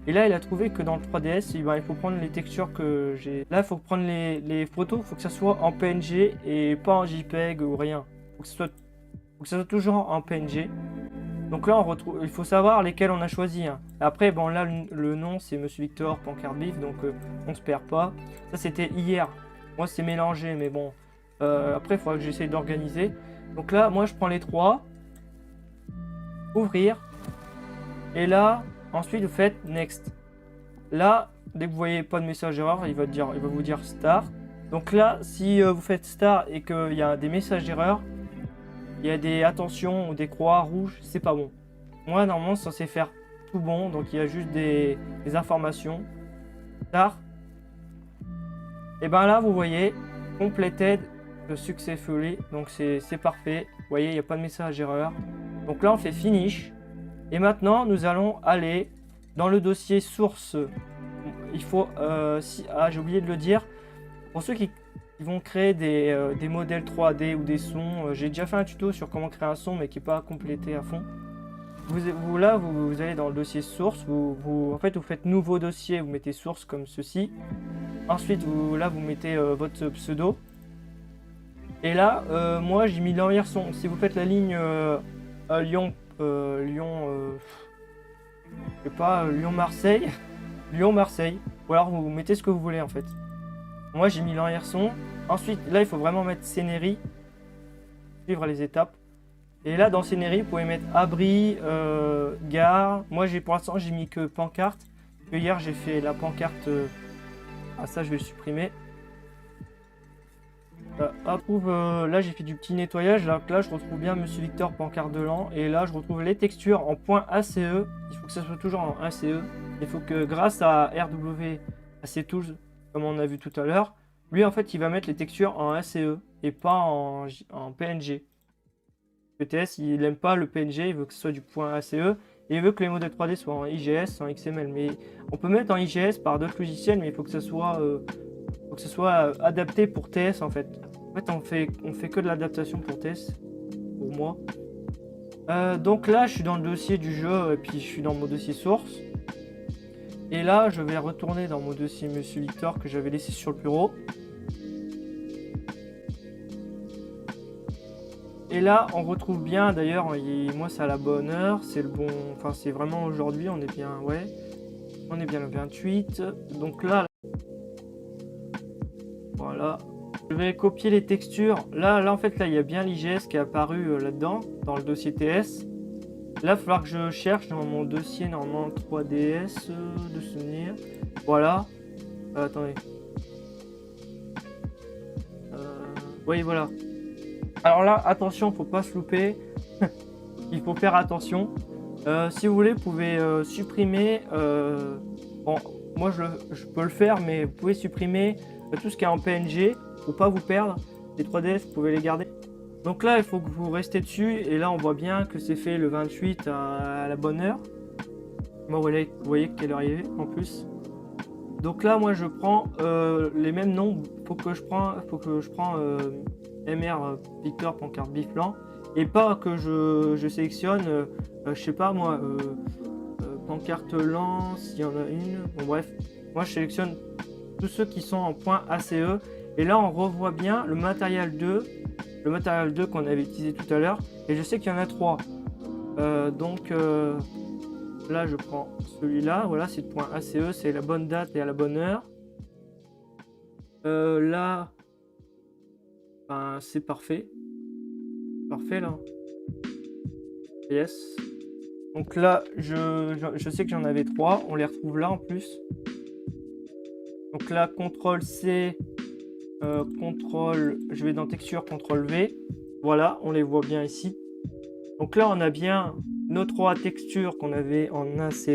Speaker 1: Et là, il a trouvé que dans le 3DS, il faut prendre les textures que j'ai. Là, il faut prendre les photos, il faut que ça soit en PNG et pas en JPEG ou rien. Il faut que ça soit toujours en PNG. Donc là, on retrouve, il faut savoir lesquels on a choisi. Hein. Après, bon là, le nom, c'est Monsieur Victor, Pancarte Bif, donc on se perd pas. Ça, c'était hier. Moi, c'est mélangé, mais bon. Après, il faudra que j'essaye d'organiser. Donc là, moi, je prends les trois. Ouvrir. Et là, ensuite, vous faites Next. Là, dès que vous voyez pas de message d'erreur, il va vous dire Start. Donc là, si vous faites Start et qu'il y a des messages d'erreur, il y a des attentions ou des croix rouges, c'est pas bon. Moi, normalement, c'est censé faire tout bon, donc il y a juste des informations. Start. Et ben là, vous voyez, Completed Successfully, donc c'est parfait. Vous voyez, il n'y a pas de message d'erreur. Donc là, on fait Finish. Et maintenant, nous allons aller dans le dossier source. Il faut, j'ai oublié de le dire, pour ceux qui vont créer des modèles 3D ou des sons, j'ai déjà fait un tuto sur comment créer un son, mais qui n'est pas complété à fond. Vous allez dans le dossier source, en fait, vous faites nouveau dossier, vous mettez source comme ceci. Ensuite, vous mettez votre pseudo. Et là, moi, j'ai mis l'envers son. Si vous faites la ligne Lyon, je sais pas, Lyon-Marseille, Lyon-Marseille, ou alors vous mettez ce que vous voulez en fait. Moi, j'ai mis l'envers son. Ensuite, là, il faut vraiment mettre Scénerie, suivre les étapes. Et là, dans Scénerie, vous pouvez mettre abri, gare. Moi, pour l'instant, j'ai mis que pancarte. Que hier, j'ai fait la pancarte. Ah, ça, je vais le supprimer. Là, j'ai fait du petit nettoyage. Là, je retrouve bien Monsieur Victor, pancarte de l'an. Et là, je retrouve les textures en .ace. Il faut que ça soit toujours en ace. Il faut que, grâce à RW AC Tools, comme on a vu tout à l'heure, lui, en fait, il va mettre les textures en ace et pas en PNG. PTS, il n'aime pas le PNG, il veut que ce soit du .ace et il veut que les modèles 3D soient en IGS, en XML. Mais on peut mettre en IGS par d'autres logiciels, mais il faut que ça soit, adapté pour TS en fait. En fait, on fait que de l'adaptation pour TS, pour moi. Donc là, je suis dans le dossier du jeu et puis je suis dans mon dossier source. Et là, je vais retourner dans mon dossier Monsieur Victor que j'avais laissé sur le bureau. Et là, on retrouve bien, d'ailleurs, moi c'est à la bonne heure, c'est le bon, enfin c'est vraiment aujourd'hui, on est bien, ouais, on est bien le 28. Donc là, voilà, je vais copier les textures. Là en fait, là il y a bien l'IGS qui est apparu là-dedans, dans le dossier TS. Là, il va falloir que je cherche dans mon dossier normalement 3DS de souvenirs. Voilà. Attendez. Oui, voilà. Alors là, attention, faut pas se louper. Il faut faire attention. Si vous voulez, vous pouvez supprimer. Bon, moi je peux le faire, mais vous pouvez supprimer tout ce qui est en PNG pour pas vous perdre. Les 3DS, vous pouvez les garder. Donc là, il faut que vous restez dessus. Et là, on voit bien que c'est fait le 28 à la bonne heure. Moi, vous voyez quelle heure il est en plus. Donc là, moi, je prends les mêmes noms. Faut que je prends MR Victor pancarte biflant. Et pas que je sélectionne, je sais pas moi, pancarte lent, s'il y en a une. Bon, bref, moi, je sélectionne tous ceux qui sont en .ace. Et là, on revoit bien le matériel 2. Le matériel 2 qu'on avait utilisé tout à l'heure. Et je sais qu'il y en a 3. Donc là, je prends celui-là. Voilà, c'est le .ace. C'est la bonne date et à la bonne heure. Là, ben, c'est parfait. Parfait, là. Yes. Donc là, je sais que j'en avais 3. On les retrouve là, en plus. Donc là, CTRL-C. Je vais dans texture, CTRL-V. Voilà, on les voit bien ici. Donc là, on a bien nos 3 textures qu'on avait en ACE.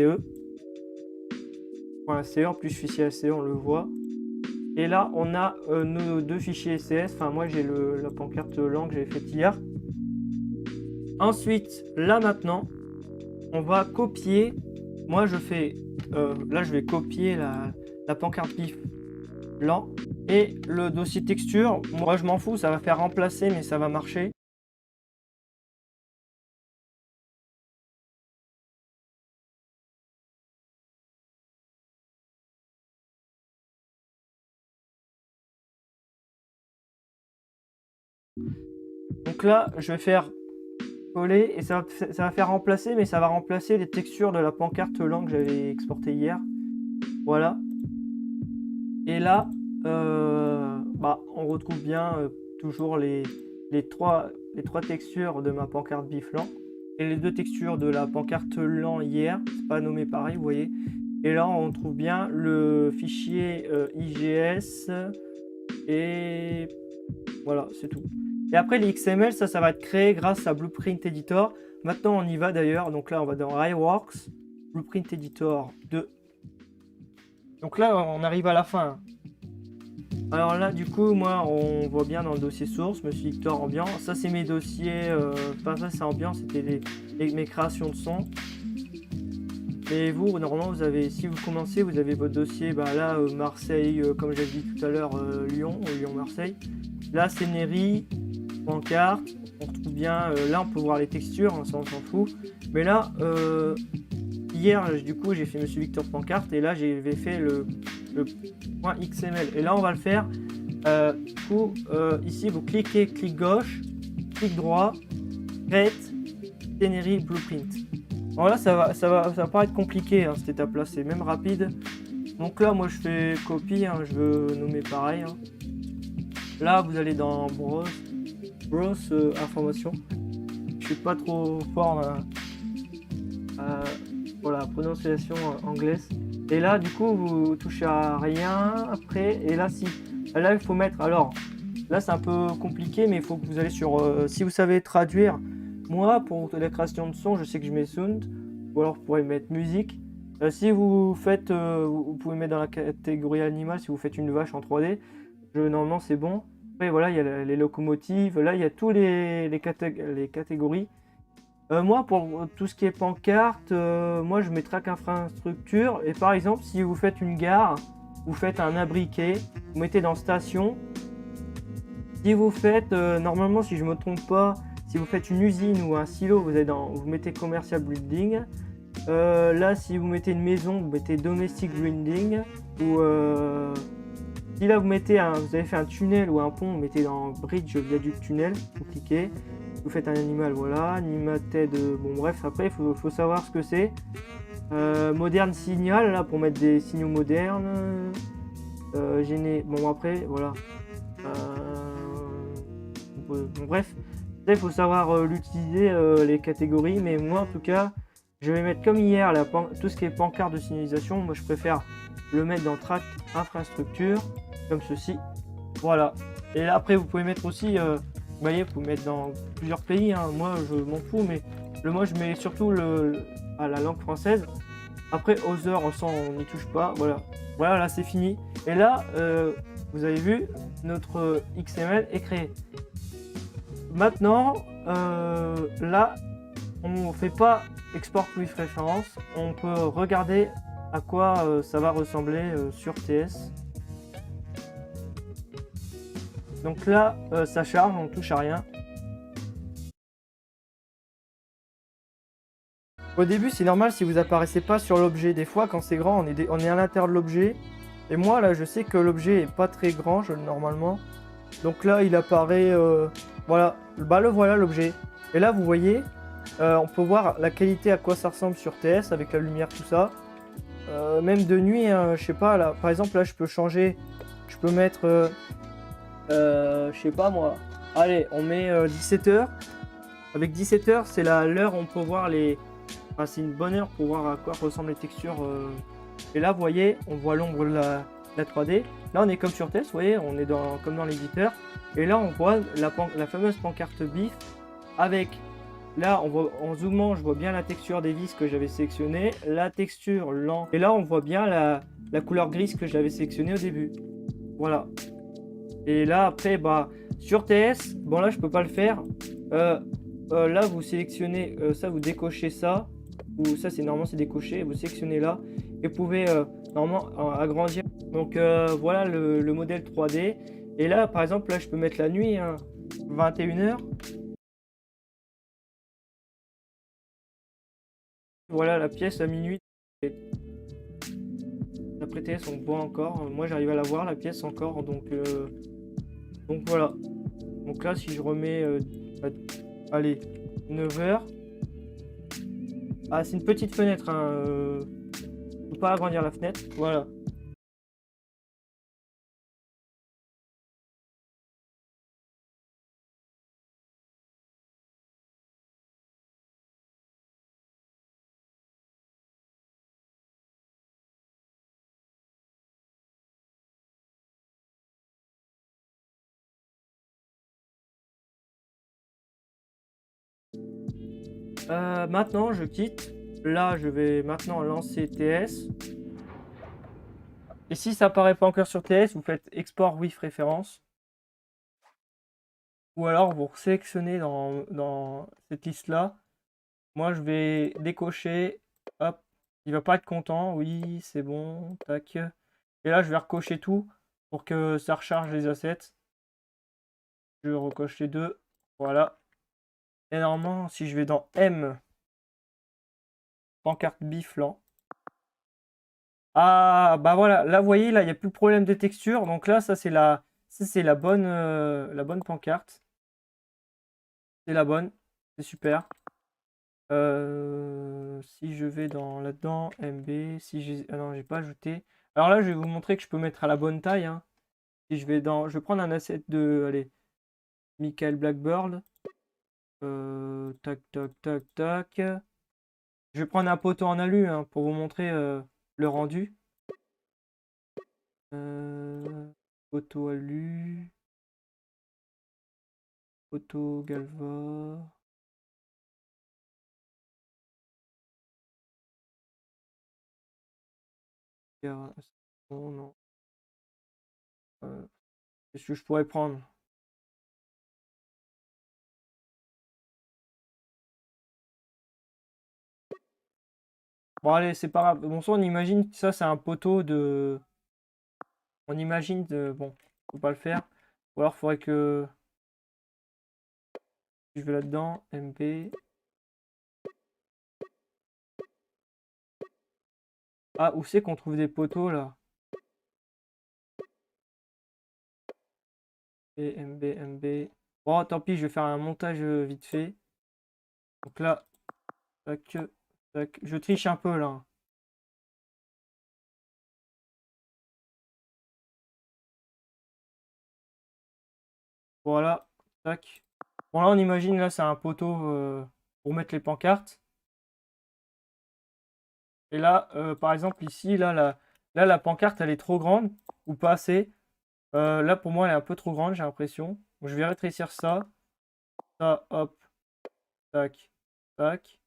Speaker 1: .ace, en plus fichier ACE, on le voit. Et là, on a nos 2 fichiers SCS. Enfin, moi, j'ai la pancarte langue que j'avais faite hier. Ensuite, là maintenant, on va copier. Moi, je fais... là, je vais copier la pancarte bif blanc. Et le dossier texture, moi je m'en fous, ça va faire remplacer, mais ça va marcher. Donc là, je vais faire coller et ça va faire remplacer, mais ça va remplacer les textures de la pancarte LAN que j'avais exportée hier. Voilà. Et là, on retrouve bien toujours les trois textures de ma pancarte Biflan et les deux textures de la pancarte LAN hier. C'est pas nommé pareil, vous voyez. Et là, on trouve bien le fichier IGS et voilà, c'est tout. Et après, les XML, ça va être créé grâce à Blueprint Editor. Maintenant, on y va d'ailleurs. Donc là, on va dans iWorks, Blueprint Editor 2. Donc là, on arrive à la fin. Alors là, du coup, moi, on voit bien dans le dossier source, Monsieur Victor Ambiant. Ça, c'est mes dossiers. Enfin, ça, c'est Ambiant, c'était mes créations de son. Et vous, normalement, vous avez, si vous commencez, vous avez votre dossier. Bah là, Marseille, comme j'avais dit tout à l'heure, Lyon, Lyon-Marseille. Là, c'est Néry, pancarte. On retrouve bien. Là, on peut voir les textures, hein, ça, on s'en fout. Mais là, hier, du coup, j'ai fait Monsieur Victor pancarte et là, j'ai fait le point XML. Et là, on va le faire. Du coup, ici, vous cliquez, clic gauche, clic droit, Create, Teneri, Blueprint. Alors là, ça va paraître compliqué, hein, cette étape-là, c'est même rapide. Donc là, moi, je fais copie, hein, je veux nommer pareil. Hein. Là, vous allez dans Browse information. Je suis pas trop fort pour la prononciation anglaise. Et là, du coup, vous touchez à rien après. Et là, là, il faut mettre. Alors, là, c'est un peu compliqué, mais il faut que vous allez sur. Si vous savez traduire, moi, pour la création de son, je sais que je mets sound, ou alors vous pourrez mettre musique. Si vous faites, vous pouvez mettre dans la catégorie animal si vous faites une vache en 3D. Normalement, c'est bon. Après, voilà, il y a les locomotives. Là, il y a tous les catégories. Moi, pour tout ce qui est pancarte, moi, je mettrai qu'infrastructure. Et par exemple, si vous faites une gare, vous faites un abriquet, vous mettez dans station. Si vous faites, normalement, si je me trompe pas, si vous faites une usine ou un silo, vous mettez commercial building. Là, si vous mettez une maison, vous mettez domestic building. Ou si là, vous avez fait un tunnel ou un pont, vous mettez dans bridge, viaduc, tunnel. Vous cliquez. Vous faites un animal, voilà, animated, bon bref, après il faut savoir ce que c'est. Moderne signal, là pour mettre des signaux modernes. Bon après, voilà. Bon, bref, là il faut savoir l'utiliser, les catégories, mais moi en tout cas, je vais mettre comme hier, tout ce qui est pancarte de signalisation, moi je préfère le mettre dans track infrastructure, comme ceci. Voilà. Et là après vous pouvez mettre aussi... vous voyez, vous pouvez mettre dans plusieurs pays, hein. Moi je m'en fous, mais moi je mets surtout à la langue française. Après, other, on n'y touche pas, voilà. Voilà, là c'est fini. Et là, vous avez vu, notre XML est créé. Maintenant, là, on ne fait pas export with reference, on peut regarder à quoi ça va ressembler sur TS. Donc là, ça charge, on ne touche à rien. Au début, c'est normal si vous apparaissez pas sur l'objet. Des fois, quand c'est grand, on est à l'intérieur de l'objet. Et moi, là, je sais que l'objet est pas très grand, normalement. Donc là, il apparaît... voilà. Bah, le voilà, l'objet. Et là, vous voyez, on peut voir la qualité, à quoi ça ressemble sur TS, avec la lumière, tout ça. Même de nuit, hein, je sais pas, là, par exemple, là, je peux changer. Je peux mettre... je sais pas moi. Allez, on met 17h. Avec 17h, c'est l'heure où on peut voir les... Enfin, c'est une bonne heure pour voir à quoi ressemblent les textures. Et là, vous voyez, on voit l'ombre de la 3D. Là, on est comme sur test, vous voyez, on est comme dans l'éditeur. Et là, on voit la fameuse pancarte BIF avec... Là, en zoomant, je vois bien la texture des vis que j'avais sélectionné, la texture lent. Et là, on voit bien la couleur grise que j'avais sélectionnée au début. Voilà. Et là, après, bah, sur TS, bon là, je peux pas le faire. Là, vous sélectionnez ça, vous décochez ça. Ou ça, c'est normalement, c'est décoché. Vous sélectionnez là. Et vous pouvez normalement agrandir. Donc, voilà le modèle 3D. Et là, par exemple, là, je peux mettre la nuit, hein, 21h. Voilà la pièce à minuit. Après TS, on voit encore. Moi, j'arrive à la voir, la pièce encore. Donc voilà. Donc là, si je remets... allez, 9h. Ah, c'est une petite fenêtre, hein. Faut pas agrandir la fenêtre. Voilà. Maintenant, je quitte. Là, je vais maintenant lancer TS. Et si ça apparaît pas encore sur TS, vous faites export with référence. Ou alors vous sélectionnez dans cette liste-là. Moi, je vais décocher. Hop, il va pas être content. Oui, c'est bon. Tac. Et là, je vais recocher tout pour que ça recharge les assets. Je recoche les deux. Voilà. Et normalement, si je vais dans M, pancarte biflant. Ah, bah voilà. Là, vous voyez, là, il n'y a plus de problème de texture. Donc là, ça, c'est la bonne pancarte. C'est la bonne. C'est super. Si je vais dans là-dedans, MB, si j'ai... Ah non, j'ai pas ajouté. Alors là, je vais vous montrer que je peux mettre à la bonne taille, hein. Si je vais dans... Je vais prendre un asset de... Allez. Michael Blackbird. Tac, tac, tac, tac. Je vais prendre un poteau en alu, hein, pour vous montrer le rendu. Poteau alu. Poteau galva. Oh, non. Qu'est-ce que je pourrais prendre? Bon, allez, c'est pas grave. Bon, ça, on imagine que ça, c'est un poteau de... On imagine de... Bon, faut pas le faire. Ou alors, il faudrait que... Je vais là-dedans, MP. Ah, où c'est qu'on trouve des poteaux, là? Et MB. Bon, tant pis, je vais faire un montage vite fait. Donc là, tac, tac. Je triche un peu, là. Voilà, tac. Bon, là, on imagine, là, c'est un poteau pour mettre les pancartes. Et là, par exemple, ici, là, la pancarte, elle est trop grande, ou pas assez. Là, pour moi, elle est un peu trop grande, j'ai l'impression. Donc, je vais rétrécir ça. Ça, hop. Tac, tac.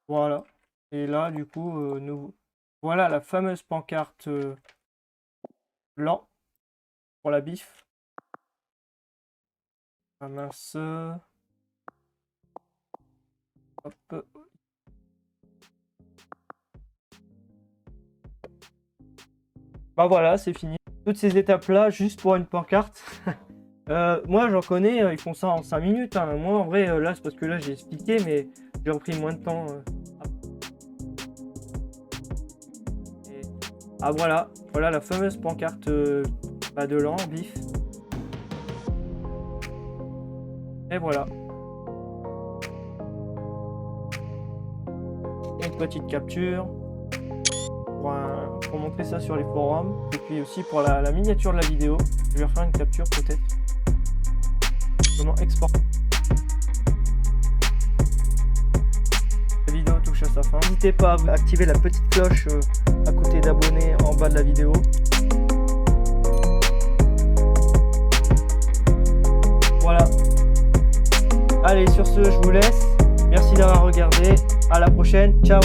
Speaker 1: Voilà. Et là, du coup, nous... Voilà la fameuse pancarte blanc pour la bif. Ah mince. Hop. Bah voilà, c'est fini. Toutes ces étapes-là, juste pour une pancarte. Moi, j'en connais, ils font ça en 5 minutes. Hein. Moi, en vrai, là, c'est parce que là, j'ai expliqué, mais j'ai repris moins de temps. Ah voilà, voilà la fameuse pancarte de l'an, bif. Et voilà. Une petite capture pour montrer ça sur les forums. Et puis aussi pour la miniature de la vidéo. Je vais refaire une capture peut-être. Comment exporter. La vidéo touche à sa fin. N'hésitez pas à activer la petite cloche à côté d'abonner en bas de la vidéo. Voilà. Allez, sur ce, je vous laisse. Merci d'avoir regardé. À la prochaine. Ciao.